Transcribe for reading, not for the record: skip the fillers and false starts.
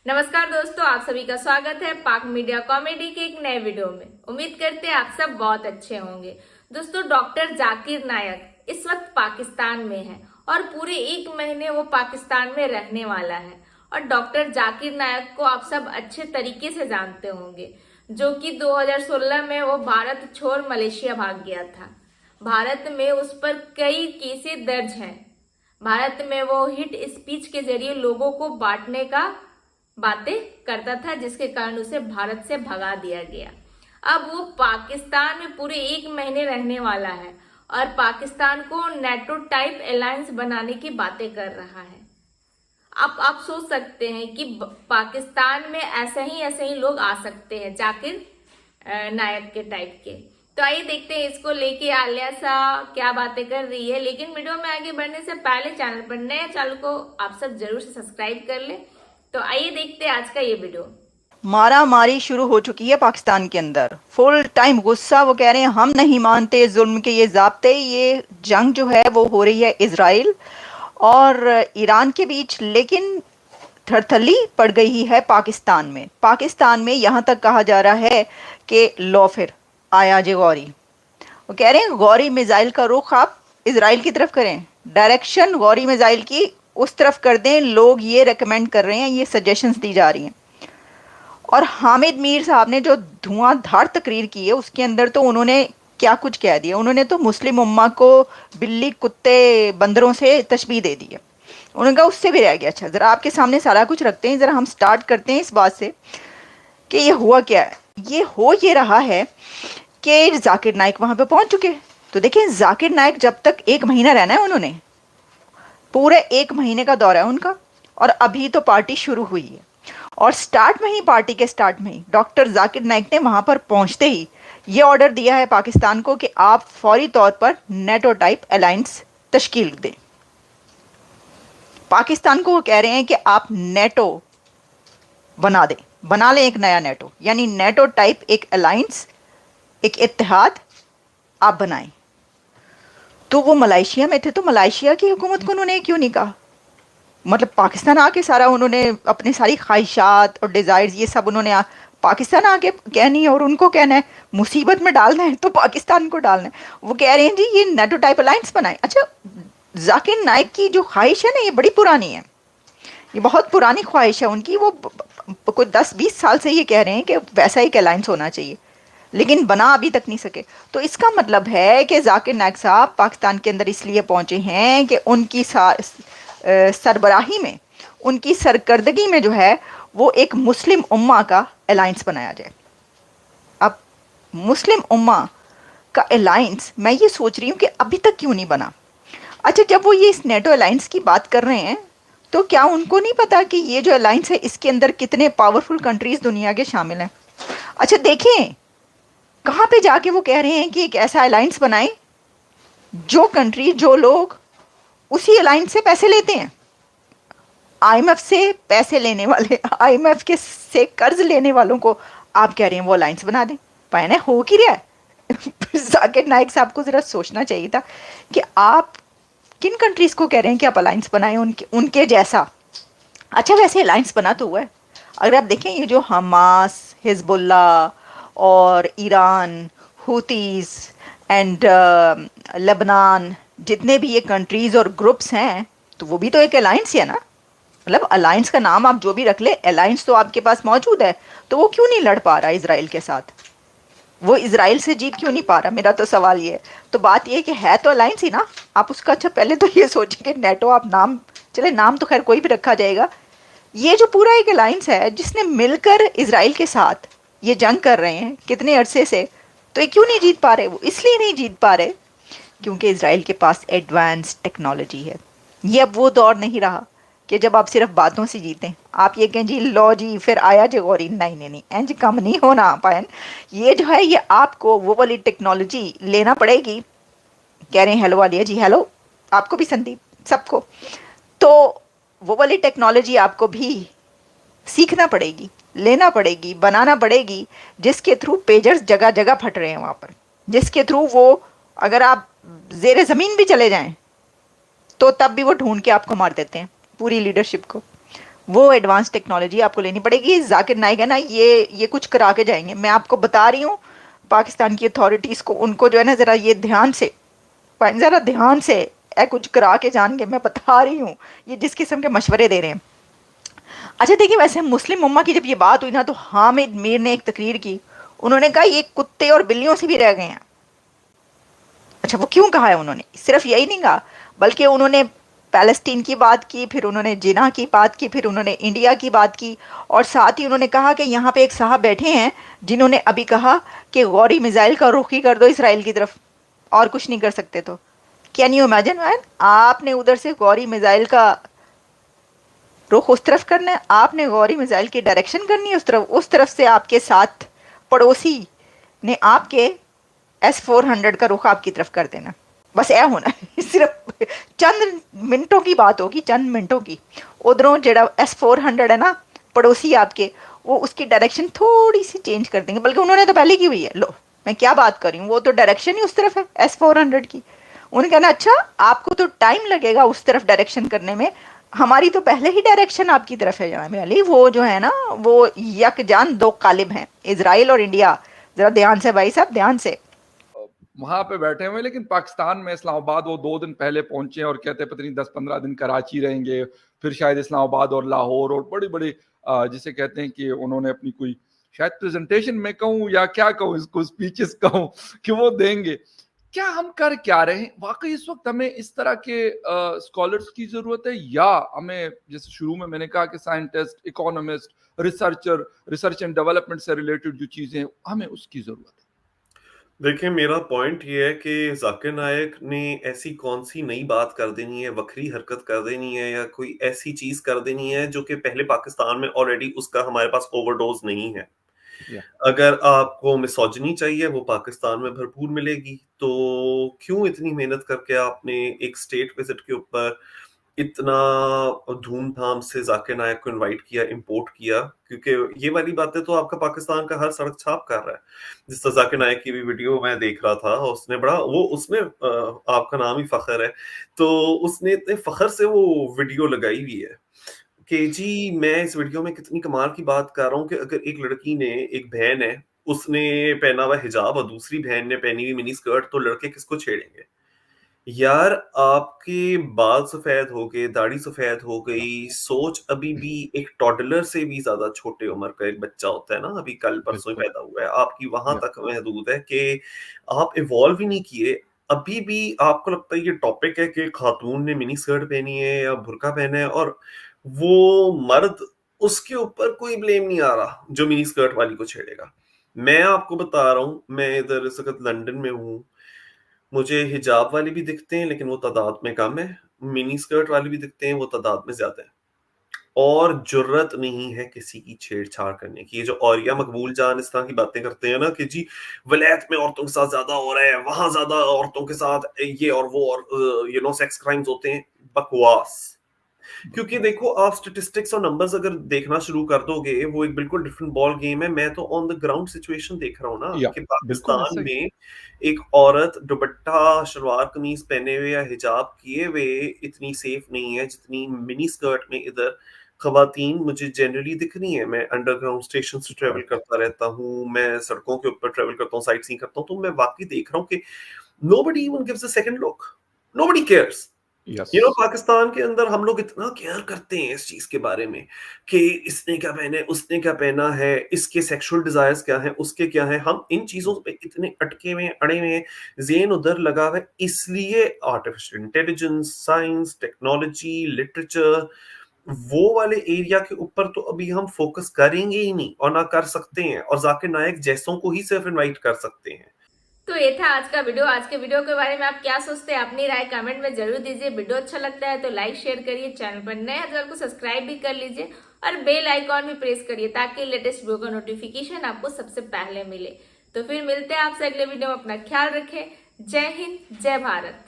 नमस्कार दोस्तों, आप सभी का स्वागत है पाक मीडिया कॉमेडी के एक नए वीडियो में। उम्मीद करते हैं आप सब बहुत अच्छे होंगे। दोस्तों, डॉक्टर जाकिर नायक इस वक्त पाकिस्तान में है और पूरे 1 महीने वो पाकिस्तान में रहने वाला है। और डॉक्टर जाकिर नायक को आप सब अच्छे तरीके से जानते होंगे, जो कि 2016 में वो भारत छोड़ मलेशिया भाग गया था। भारत में उस पर कई केसेस दर्ज हैं। भारत में वो हिट स्पीच के जरिए लोगों को बांटने का बातें करता था, जिसके कारण उसे भारत से भगा दिया गया। अब वो पाकिस्तान में पूरे 1 महीने रहने वाला है और पाकिस्तान को नेटो टाइप अलायंस बनाने की बातें कर रहा है। आप सोच सकते हैं कि पाकिस्तान में ऐसे ही लोग आ सकते हैं जाकिर नायक के टाइप के। तो आइए देखते हैं इसको लेके आलिया सा क्या बातें कर रही है। लेकिन वीडियो में आगे बढ़ने से पहले चैनल पर नए, चैनल को आप सब जरूर से सब्सक्राइब कर ले। तो आइए देखते हैं आज का ये वीडियो। मारा मारी शुरू हो चुकी है पाकिस्तान के अंदर। फुल टाइम गुस्सा। वो कह रहे हैं हम नहीं मानते जुल्म के ये ज़ाब्ते। ये जंग जो है वो हो रही है इजराइल और ईरान के बीच, लेकिन थरथली पड़ गई है पाकिस्तान में। यहाँ तक कहा जा रहा है कि लो फिर आया जे गौरी। वो कह रहे हैं गौरी मिसाइल का रुख आप इसराइल की तरफ करें, डायरेक्शन गौरी मिसाइल की उस तरफ कर दें। लोग ये रेकमेंड कर रहे हैं, ये सजेशंस दी जा रही हैं। और हामिद मीर साहब ने जो धुआंधार तकरीर की है उसके अंदर तो उन्होंने क्या कुछ कह दिया। उन्होंने तो मुस्लिम उम्मा को बिल्ली कुत्ते बंदरों से तशबीह दे दी है। उन्होंने कहा उससे भी रह गया। अच्छा, ज़रा आपके सामने सारा कुछ रखते हैं। ज़रा हम स्टार्ट करते हैं इस बात से कि ये हुआ क्या है। ये रहा है कि जाकिर नाइक वहाँ पे पहुँच चुके। तो देखिए, जाकिर नाइक जब तक 1 महीना रहना है, उन्होंने पूरे 1 महीने का दौरा है उनका। और अभी तो पार्टी शुरू हुई है और पार्टी के स्टार्ट में ही डॉक्टर जाकिर नाइक ने वहां पर पहुंचते ही ये ऑर्डर दिया है पाकिस्तान को कि आप फौरी तौर पर नेटो टाइप अलायंस तश्कील दें। पाकिस्तान को वो कह रहे हैं कि आप नेटो बना लें एक नया नेटो, यानी नेटो टाइप एक अलायंस, एक इत्तेहाद आप बनाएं। तो वो मलेशिया में थे, तो मलेशिया की हुकूमत को उन्होंने क्यों नहीं कहा? मतलब पाकिस्तान आके सारा उन्होंने अपने सारी ख्वाहिशात और डिज़ायर्स ये सब उन्होंने पाकिस्तान आके कहनी है और उनको कहना है, मुसीबत में डालना है तो पाकिस्तान को डालना है। वो कह रहे हैं जी ये नेटो टाइप अलायंस बनाए। अच्छा, जाकिर नाइक की जो ख्वाहिश है ना, ये बड़ी पुरानी है, ये बहुत पुरानी ख्वाहिश है उनकी। वो कोई 10-20 साल से ये कह रहे हैं कि वैसा एक अलायंस होना चाहिए, लेकिन बना अभी तक नहीं सके। तो इसका मतलब है कि जाकिर नाइक साहब पाकिस्तान के अंदर इसलिए पहुंचे हैं कि उनकी सरबराही में, उनकी सरकर्दगी में जो है वो एक मुस्लिम उम्मा का अलायंस बनाया जाए। अब मुस्लिम उम्मा का अलायंस मैं ये सोच रही हूँ कि अभी तक क्यों नहीं बना। अच्छा, जब वो ये इस नेटो अलायंस की बात कर रहे हैं तो क्या उनको नहीं पता कि ये जो अलायंस है इसके अंदर कितने पावरफुल कंट्रीज दुनिया के शामिल हैं? अच्छा देखें, कहाँ पे जाके वो कह रहे हैं कि एक ऐसा अलायंस बनाएं जो कंट्री, जो लोग उसी अलायंस से पैसे लेते हैं। आईएमएफ से पैसे लेने वाले, आईएमएफ के से कर्ज लेने वालों को आप कह रहे हैं वो अलायंस बना दें। पहले हो की रहा है। जाकिर नाइक साहब को जरा सोचना चाहिए था कि आप किन कंट्रीज को कह रहे हैं कि आप अलायंस बनाएं उनके जैसा। अच्छा, वैसे अलायंस बना तो हुआ है। अगर आप देखें ये जो हमास, हिजबुल्ला और ईरान, हुतीज एंड लेबनान, जितने भी ये कंट्रीज और ग्रुप्स हैं, तो वो भी तो एक अलायंस है ना। मतलब अलायंस का नाम आप जो भी रख ले, अलायंस तो आपके पास मौजूद है। तो वो क्यों नहीं लड़ पा रहा इसराइल के साथ? वो इसराइल से जीत क्यों नहीं पा रहा? मेरा तो सवाल ये है। तो बात ये है कि है तो अलायंस ही ना आप उसका। अच्छा, पहले तो ये सोचिए कि नेटो आप नाम, चले नाम तो खैर कोई भी रखा जाएगा। ये जो पूरा एक अलायंस है जिसने मिलकर इसराइल के साथ ये जंग कर रहे हैं कितने अरसे से, तो ये क्यों नहीं जीत पा रहे? वो इसलिए नहीं जीत पा रहे क्योंकि इसराइल के पास एडवांस टेक्नोलॉजी है। ये अब वो दौर नहीं रहा कि जब आप सिर्फ बातों से जीतें। आप ये कहें जी लो जी फिर आया जे गौरी, नहीं नहीं नहीं, इंज कम नहीं होना पायन। ये जो है ये आपको वो वाली टेक्नोलॉजी लेना पड़ेगी। कह रहे हैं हेलो वालिया जी, हेलो आपको भी, संदीप, सबको। तो वो वाली टेक्नोलॉजी आपको भी सीखना पड़ेगी, लेना पड़ेगी, बनाना पड़ेगी, जिसके थ्रू पेजर्स जगह जगह फट रहे हैं वहाँ पर, जिसके थ्रू वो अगर आप जेर ज़मीन भी चले जाएं तो तब भी वो ढूंढ के आपको मार देते हैं, पूरी लीडरशिप को। वो एडवांस टेक्नोलॉजी आपको लेनी पड़ेगी। जाकिर नाइक है ना, ये कुछ करा के जाएंगे, मैं आपको बता रही हूँ। पाकिस्तान की अथॉरिटीज को, उनको जो है ना, जरा ये ध्यान से, जरा ध्यान से कुछ करा के जान के, मैं बता रही हूँ। ये जिस किस्म के मशवरे दे रहे हैं। अच्छा देखिए, वैसे मुस्लिम उम्मा की जब ये बात हुई ना, तो हामिद मीर ने एक तकरीर की। उन्होंने कहा ये कुत्ते और बिल्लियों से भी रह गए हैं। अच्छा, वो क्यों कहा है उन्होंने? सिर्फ यही नहीं कहा, बल्कि उन्होंने पैलेस्टीन की बात की, फिर उन्होंने जिना की बात की, फिर उन्होंने इंडिया की बात की, और साथ ही उन्होंने कहा कि यहाँ पे एक साहब बैठे हैं जिन्होंने अभी कहा कि गौरी मिसाइल का रुख ही कर दो इसराइल की तरफ, और कुछ नहीं कर सकते। तो कैन यू इमेजिन मैन, आपने उधर से गौरी मिसाइल का रुख उस तरफ करना है, आपने गौरी मिसाइल की डायरेक्शन करनी है उस तरफ से आपके साथ पड़ोसी ने आपके S-400 का रुख आपकी तरफ कर देना। बस ऐ होना सिर्फ चंद मिनटों की बात होगी, चंद मिनटों की। उधरों जड़ा S-400 है ना, पड़ोसी आपके, वो उसकी डायरेक्शन थोड़ी सी चेंज कर देंगे, बल्कि उन्होंने तो पहले की हुई है। लो, मैं क्या बात कर रही हूँ, वो तो डायरेक्शन ही उस तरफ है S-400 की। उन्हें कहना अच्छा आपको तो टाइम लगेगा उस तरफ डायरेक्शन करने में, हमारी तो पहले ही डायरेक्शन आपकी तरफ है जनाब अली। वो जो है ना, वो यकजान दो कालिब हैं, इजराइल और इंडिया। जरा ध्यान से भाई साहब, ध्यान से। वहां पे बैठे हुए, लेकिन पाकिस्तान में इस्लामाबाद वो 2 दिन पहले पहुंचे और कहते हैं पता नहीं 10-15 दिन कराची रहेंगे, फिर शायद इस्लामाबाद और लाहौर, और बड़ी बड़ी जिसे कहते हैं कि उन्होंने अपनी कोई शायद प्रेजेंटेशन में कहूँ या क्या कहूँ, इसको स्पीचेस कहूँ कि वो देंगे। क्या हम कर क्या रहे हैं वाकई? इस वक्त हमें इस तरह के स्कॉलर्स की जरूरत है, या हमें जैसे शुरू में मैंने कहा कि scientist, economist, researcher, research and development से रिलेटेड जो चीजें हैं, हमें उसकी जरूरत है? देखिए, मेरा पॉइंट ये है कि जाकिर नायक ने ऐसी कौन सी नई बात कर देनी है, वक्री हरकत कर देनी है, या कोई ऐसी चीज कर देनी है जो कि पहले पाकिस्तान में ऑलरेडी उसका हमारे पास ओवरडोज नहीं है। या अगर आपको मिसोजिनी चाहिए, वो पाकिस्तान में भरपूर मिलेगी। तो क्यों इतनी मेहनत करके आपने एक स्टेट विजिट के ऊपर इतना धूमधाम से जाकिर नायक को इनवाइट किया, इंपोर्ट किया? क्योंकि ये वाली बातें तो आपका पाकिस्तान का हर सड़क छाप कर रहा है। जिस तरह जाकिर नायक की भी वीडियो मैं देख रहा था, उसने बड़ा वो उसमें आपका नाम ही फखर है, तो उसने इतने फखर से वो वीडियो लगाई हुई है कि जी मैं इस वीडियो में कितनी कमाल की बात कर रहा हूँ कि अगर एक लड़की ने, एक बहन है, उसने पहना हुआ हिजाब और दूसरी बहन ने पहनी हुई मिनी स्कर्ट, तो लड़के किसको छेड़ेंगे? यार, आपके बाल सफेद हो गए, दाढ़ी सफेद हो गई, सोच अभी भी एक टॉडलर से भी ज्यादा छोटे उम्र का एक बच्चा होता है ना, अभी कल परसों ही बिल्कुल। पैदा हुआ है, आपकी वहां या तक महदूद है कि आप इवॉल्व ही नहीं किए। अभी भी आपको लगता है ये टॉपिक है कि खातून ने मिनी स्कर्ट पहनी है या बुर्का पहना है, और वो मर्द, उसके ऊपर कोई ब्लेम नहीं आ रहा जो मिनी स्कर्ट वाली को छेड़ेगा। मैं आपको बता रहा हूँ, मैं इधर इस वक्त लंदन में हूँ, मुझे हिजाब वाले भी दिखते हैं लेकिन वो तादाद में कम है, मिनी स्कर्ट वाले भी दिखते हैं, वो तादाद में ज्यादा है। और जुर्रत नहीं है किसी की छेड़छाड़ करने की। ये जो औरिया मकबूल जान इस तरह की बातें करते हैं ना कि जी वलायत में औरतों के साथ ज्यादा हो रहा है, वहां ज्यादा औरतों के साथ ये और वो और सेक्स क्राइम्स होते हैं, बकवास। क्योंकि देखो, आप स्टेटिस्टिक्स और नंबर्स अगर देखना शुरू कर दोगे, वो एक बिल्कुल डिफरेंट बॉल गेम है। मैं तो ऑन द ग्राउंड सिचुएशन देख रहा हूँ ना या कि बिल्कुल पाकिस्तान ऐसा ही। में एक औरत दुपट्टा, शलवार कमीज पहने हुए या हिजाब किए हुए इतनी सेफ नहीं है जितनी मिनी स्कर्ट में इधर खवातीन मुझे जनरली दिख रही है। मैं अंडरग्राउंड स्टेशन से ट्रेवल करेक्ट। करता रहता हूँ, मैं सड़कों के ऊपर ट्रेवल करता हूँ, साइट सीइंग करता हूँ, तो मैं वाकई देख रहा हूँ कि nobody even gives a second look, nobody cares. Yes. Pakistan के अंदर हम लोग इतना केयर करते हैं इस चीज के बारे में कि इसने क्या पहना है, उसने क्या पहना है, इसके सेक्सुअल डिजायर्स क्या हैं, उसके क्या है। हम इन चीजों पे इतने अटके हुए हैं, अड़े हुए हैं, ज़ेन उधर लगा हुआ है। इसलिए artificial intelligence, science, technology, literature, वो वाले एरिया के ऊपर तो अभी हम फोकस करेंगे ही नहीं, और ना कर सकते हैं, और जाकिर नायक जैसों को ही सिर्फ इनवाइट कर सकते हैं। तो ये था आज का वीडियो। आज के वीडियो के बारे में आप क्या सोचते हैं, अपनी राय कमेंट में जरूर दीजिए। वीडियो अच्छा लगता है तो लाइक शेयर करिए, चैनल पर नए हैं तो सब्सक्राइब भी कर लीजिए और बेल आइकॉन भी प्रेस करिए ताकि लेटेस्ट वीडियो का नोटिफिकेशन आपको सबसे पहले मिले। तो फिर मिलते हैं आपसे अगले वीडियो में। अपना ख्याल रखें। जय हिंद, जय भारत।